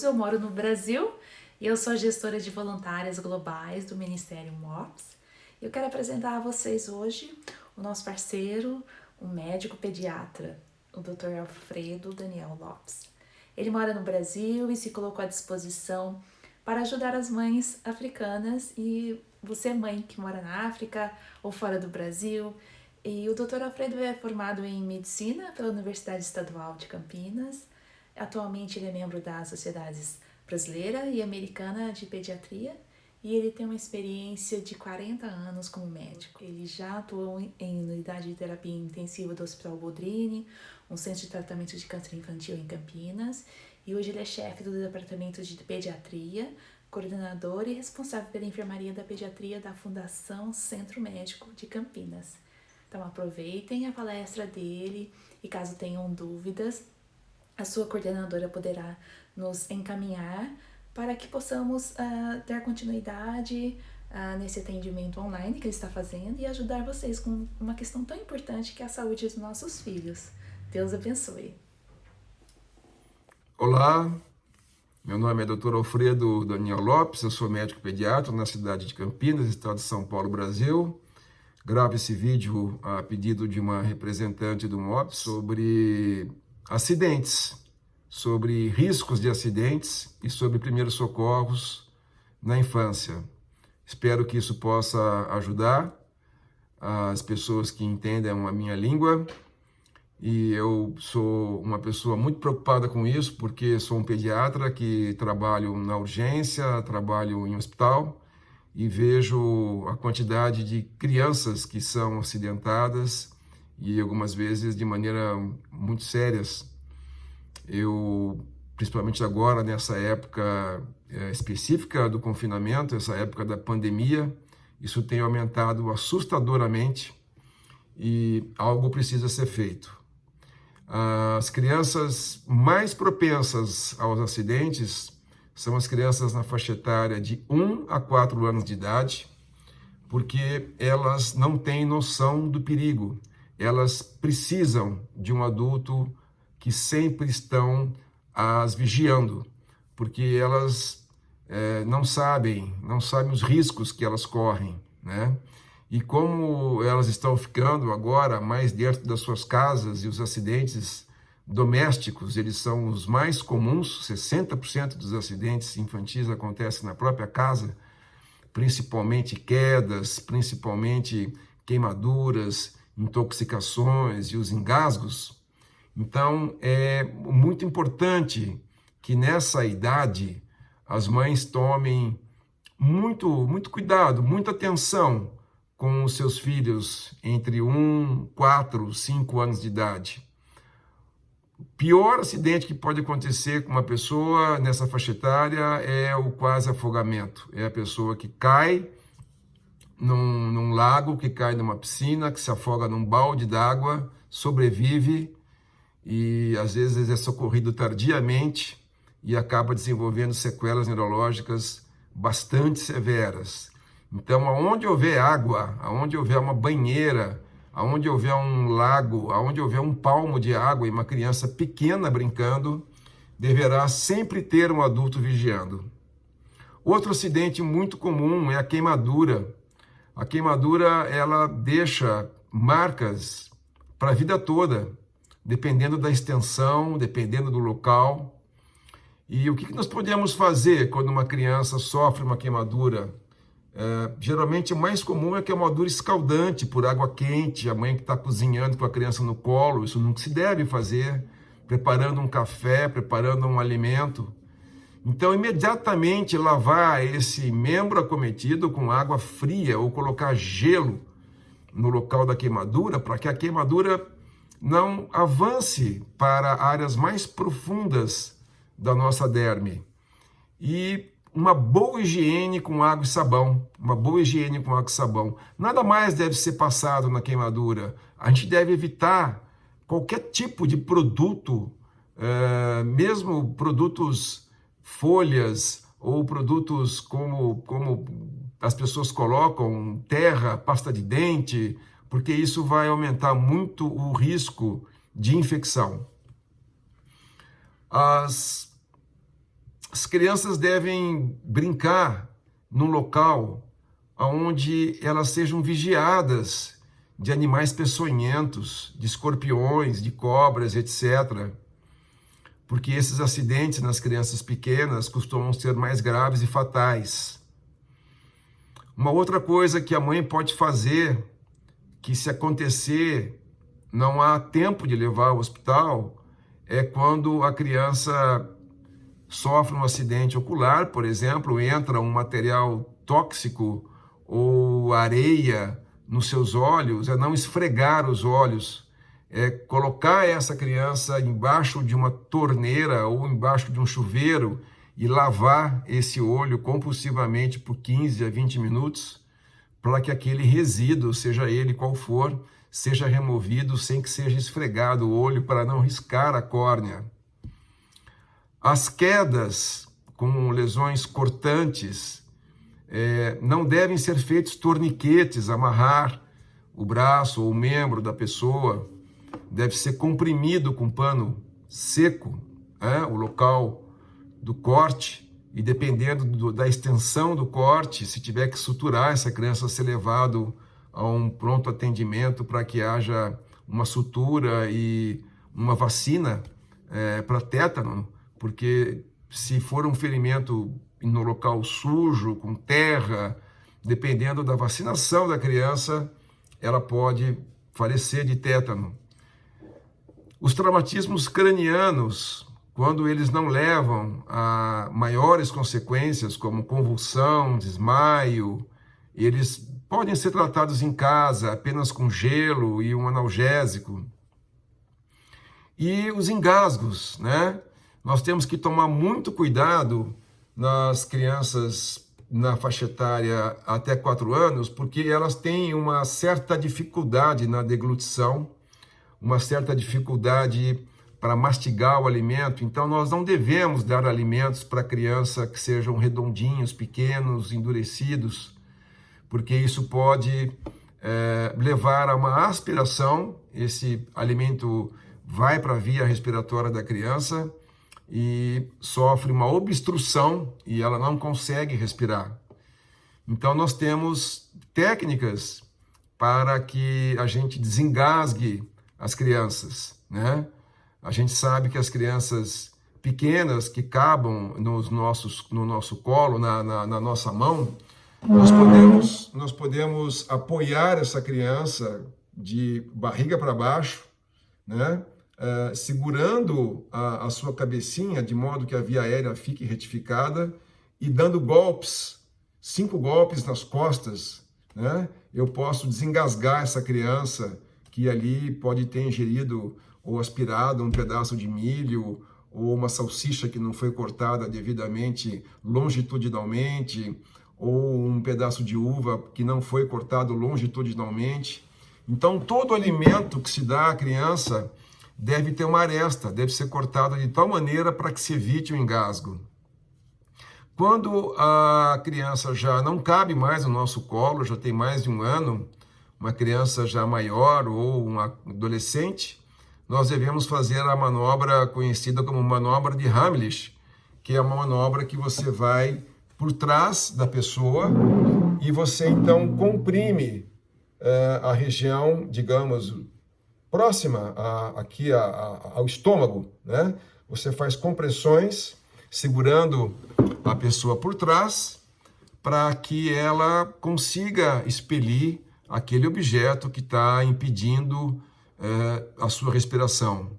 eu moro no Brasil e eu sou gestora de voluntárias globais do Ministério MOPS. Eu quero apresentar a vocês hoje o nosso parceiro, o médico pediatra, o Dr. Alfredo Daniel Lopes. Ele mora no Brasil e se colocou à disposição para ajudar as mães africanas e você, mãe que mora na África ou fora do Brasil. E o Dr. Alfredo é formado em Medicina pela Universidade Estadual de Campinas. Atualmente ele é membro das Sociedades Brasileira e Americana de Pediatria e ele tem uma experiência de 40 anos como médico. Ele já atuou em unidade de terapia intensiva do Hospital Boldrini, um centro de tratamento de câncer infantil em Campinas, e hoje ele é chefe do departamento de pediatria, coordenador e responsável pela enfermaria da pediatria da Fundação Centro Médico de Campinas. Então aproveitem a palestra dele e caso tenham dúvidas, a sua coordenadora poderá nos encaminhar para que possamos dar continuidade nesse atendimento online que ele está fazendo e ajudar vocês com uma questão tão importante que é a saúde dos nossos filhos. Deus abençoe. Olá, meu nome é Dr. Alfredo Daniel Lopes, eu sou médico pediatra na cidade de Campinas, estado de São Paulo, Brasil. Gravo esse vídeo a pedido de uma representante do MOPS sobre acidentes, sobre riscos de acidentes e sobre primeiros socorros na infância. Espero que isso possa ajudar as pessoas que entendem a minha língua. E eu sou uma pessoa muito preocupada com isso, porque sou um pediatra que trabalho na urgência, trabalho em hospital e vejo a quantidade de crianças que são acidentadas e algumas vezes de maneira muito sérias. Eu, principalmente agora, nessa época específica do confinamento, essa época da pandemia, isso tem aumentado assustadoramente e algo precisa ser feito. As crianças mais propensas aos acidentes são as crianças na faixa etária de 1 a 4 anos de idade, porque elas não têm noção do perigo. Elas precisam de um adulto que sempre estão as vigiando, porque elas não sabem os riscos que elas correm, né? E como elas estão ficando agora mais dentro das suas casas e os acidentes domésticos, eles são os mais comuns, 60% dos acidentes infantis acontecem na própria casa, principalmente quedas, principalmente queimaduras, intoxicações e os engasgos. Então, é muito importante que nessa idade as mães tomem muito cuidado, muita atenção com os seus filhos entre 1, 4, 5 anos de idade. O pior acidente que pode acontecer com uma pessoa nessa faixa etária é o quase afogamento. É a pessoa que cai num lago, que cai numa piscina, que se afoga num balde d'água, sobrevive e às vezes é socorrido tardiamente e acaba desenvolvendo sequelas neurológicas bastante severas. Então, aonde houver água, aonde houver uma banheira, aonde houver um lago, aonde houver um palmo de água e uma criança pequena brincando, deverá sempre ter um adulto vigiando. Outro acidente muito comum é a queimadura. A queimadura, ela deixa marcas para a vida toda, dependendo da extensão, dependendo do local. E o que nós podemos fazer quando uma criança sofre uma queimadura? Geralmente o mais comum é queimadura escaldante por água quente, a mãe que está cozinhando com a criança no colo, isso não se deve fazer, preparando um café, preparando um alimento. Então, imediatamente lavar esse membro acometido com água fria ou colocar gelo no local da queimadura, para que a queimadura não avance para áreas mais profundas da nossa derme. E uma boa higiene com água e sabão, Nada mais deve ser passado na queimadura. A gente deve evitar qualquer tipo de produto, mesmo produtos folhas ou produtos como as pessoas colocam, terra, pasta de dente, porque isso vai aumentar muito o risco de infecção. As crianças devem brincar num local onde elas sejam vigiadas de animais peçonhentos, de escorpiões, de cobras, etc. Porque esses acidentes nas crianças pequenas costumam ser mais graves e fatais. Uma outra coisa que a mãe pode fazer, que se acontecer, não há tempo de levar ao hospital, é quando a criança sofre um acidente ocular, por exemplo, entra um material tóxico ou areia nos seus olhos, é não esfregar os olhos, é colocar essa criança embaixo de uma torneira ou embaixo de um chuveiro e lavar esse olho compulsivamente por 15 a 20 minutos, para que aquele resíduo, seja ele qual for, seja removido sem que seja esfregado o olho para não riscar a córnea. As quedas com lesões cortantes não devem ser feitos torniquetes, amarrar o braço ou o membro da pessoa. Deve ser comprimido com pano seco, o local do corte, e dependendo da extensão do corte, se tiver que suturar, essa criança ser levado a um pronto atendimento para que haja uma sutura e uma vacina para tétano, porque se for um ferimento no local sujo, com terra, dependendo da vacinação da criança, ela pode falecer de tétano. Os traumatismos cranianos, quando eles não levam a maiores consequências, como convulsão, desmaio, eles podem ser tratados em casa, apenas com gelo e um analgésico. E os engasgos, né? Nós temos que tomar muito cuidado nas crianças na faixa etária até 4 anos, porque elas têm uma certa dificuldade na deglutição, uma certa dificuldade para mastigar o alimento. Então, nós não devemos dar alimentos para criança que sejam redondinhos, pequenos, endurecidos, porque isso pode levar a uma aspiração. Esse alimento vai para a via respiratória da criança e sofre uma obstrução e ela não consegue respirar. Então, nós temos técnicas para que a gente desengasgue as crianças, né? A gente sabe que as crianças pequenas que cabam no nosso colo, na nossa mão, nós podemos apoiar essa criança de barriga para baixo, né? Segurando a sua cabecinha de modo que a via aérea fique retificada e dando golpes, 5 golpes nas costas, né? Eu posso desengasgar essa criança que ali pode ter ingerido ou aspirado um pedaço de milho ou uma salsicha que não foi cortada devidamente longitudinalmente, ou um pedaço de uva que não foi cortado longitudinalmente. Então, todo alimento que se dá à criança deve ter uma aresta, deve ser cortada de tal maneira para que se evite o engasgo. Quando a criança já não cabe mais no nosso colo, já tem mais de 1 ano, uma criança já maior ou um adolescente, nós devemos fazer a manobra conhecida como manobra de Heimlich, que é uma manobra que você vai por trás da pessoa e você então comprime a região, digamos, próxima aqui ao estômago, né? Você faz compressões segurando a pessoa por trás para que ela consiga expelir aquele objeto que está impedindo a sua respiração.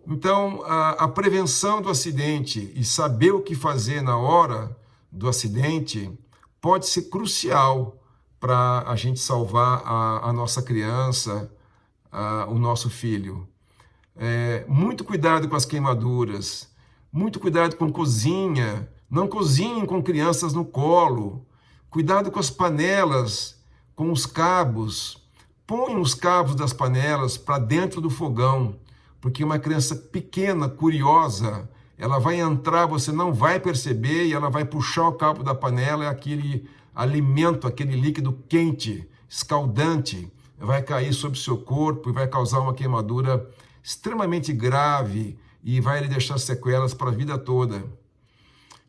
Então, a prevenção do acidente e saber o que fazer na hora do acidente pode ser crucial para a gente salvar a nossa criança, o nosso filho. Muito cuidado com as queimaduras, muito cuidado com cozinha, não cozinhem com crianças no colo, cuidado com as panelas, com os cabos, põe os cabos das panelas para dentro do fogão, porque uma criança pequena, curiosa, ela vai entrar, você não vai perceber e ela vai puxar o cabo da panela e aquele alimento, aquele líquido quente, escaldante, vai cair sobre o seu corpo e vai causar uma queimadura extremamente grave e vai lhe deixar sequelas para a vida toda.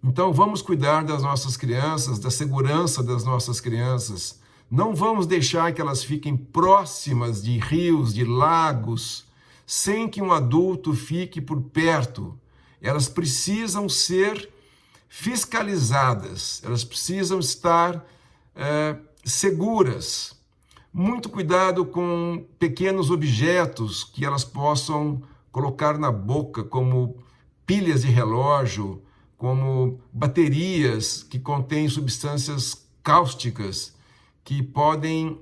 Então vamos cuidar das nossas crianças, da segurança das nossas crianças. Não vamos deixar que elas fiquem próximas de rios, de lagos, sem que um adulto fique por perto. Elas precisam ser fiscalizadas, elas precisam estar seguras. Muito cuidado com pequenos objetos que elas possam colocar na boca, como pilhas de relógio, como baterias que contêm substâncias cáusticas que podem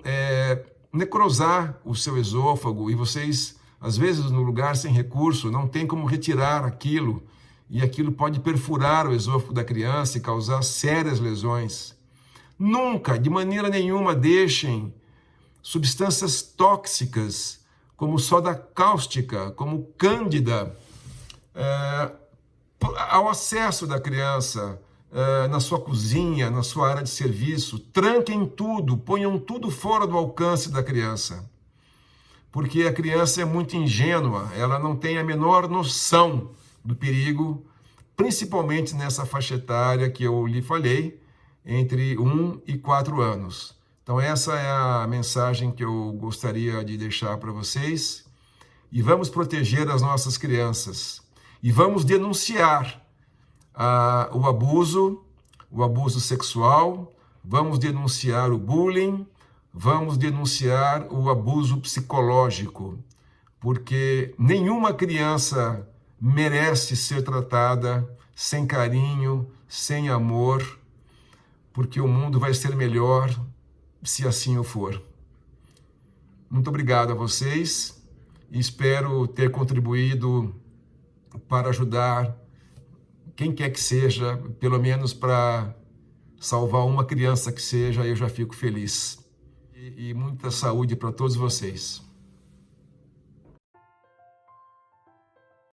necrosar o seu esôfago, e vocês, às vezes, no lugar sem recurso, não tem como retirar aquilo, e aquilo pode perfurar o esôfago da criança e causar sérias lesões. Nunca, de maneira nenhuma, deixem substâncias tóxicas, como soda cáustica, como cândida, ao acesso da criança, na sua cozinha, na sua área de serviço. Tranquem tudo, ponham tudo fora do alcance da criança. Porque a criança é muito ingênua, ela não tem a menor noção do perigo, principalmente nessa faixa etária que eu lhe falei, entre 1 e 4 anos. Então essa é a mensagem que eu gostaria de deixar para vocês. E vamos proteger as nossas crianças. E vamos denunciar o abuso sexual, vamos denunciar o bullying, vamos denunciar o abuso psicológico, porque nenhuma criança merece ser tratada sem carinho, sem amor, porque o mundo vai ser melhor se assim o for. Muito obrigado a vocês e espero ter contribuído para ajudar quem quer que seja, pelo menos para salvar uma criança que seja, eu já fico feliz. E muita saúde para todos vocês.